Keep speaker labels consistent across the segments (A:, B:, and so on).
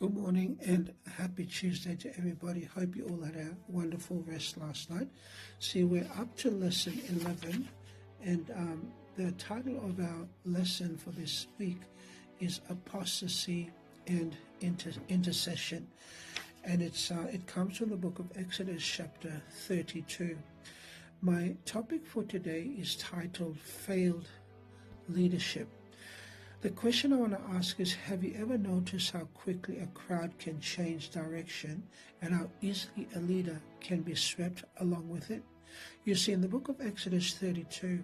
A: Good morning and happy Tuesday to everybody. Hope you all had a wonderful rest last night. See, we're up to lesson 11, and the title of our lesson for this week is Apostasy and Intercession. And it comes from the book of Exodus chapter 32. My topic for today is titled Failed Leadership. The question I want to ask is, have you ever noticed how quickly a crowd can change direction and how easily a leader can be swept along with it? You see, in the book of Exodus 32,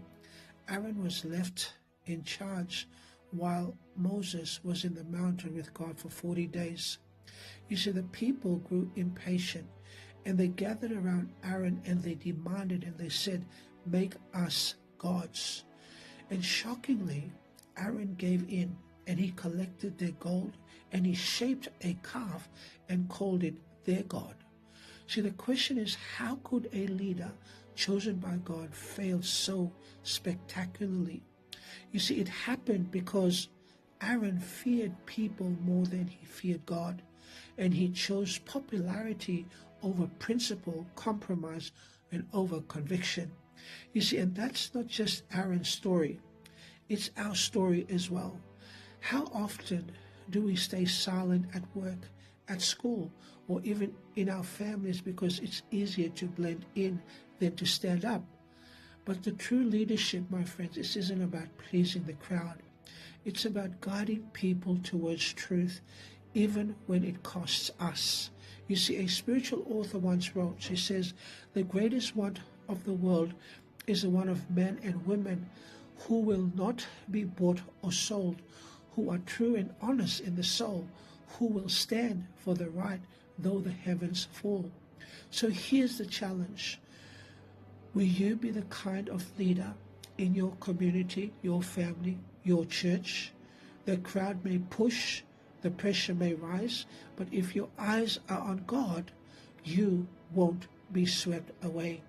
A: Aaron was left in charge while Moses was in the mountain with God for 40 days. You see, the people grew impatient and they gathered around Aaron and they demanded and they said, "Make us gods." And shockingly, Aaron gave in and he collected their gold and he shaped a calf and called it their God. See, the question is, how could a leader chosen by God fail so spectacularly? You see, it happened because Aaron feared people more than he feared God, and he chose popularity over principle, compromise, and over conviction. You see, and that's not just Aaron's story. It's our story as well. How often do we stay silent at work, at school, or even in our families because it's easier to blend in than to stand up? But the true leadership, my friends, this isn't about pleasing the crowd. It's about guiding people towards truth, even when it costs us. You see, a spiritual author once wrote, she says, "The greatest want of the world is the one of men and women who will not be bought or sold, who are true and honest in the soul, who will stand for the right though the heavens fall." So here's the challenge. Will you be the kind of leader in your community, your family, your church? The crowd may push, the pressure may rise, but if your eyes are on God, you won't be swept away.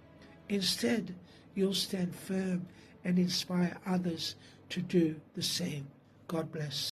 A: Instead, you'll stand firm and inspire others to do the same. God bless.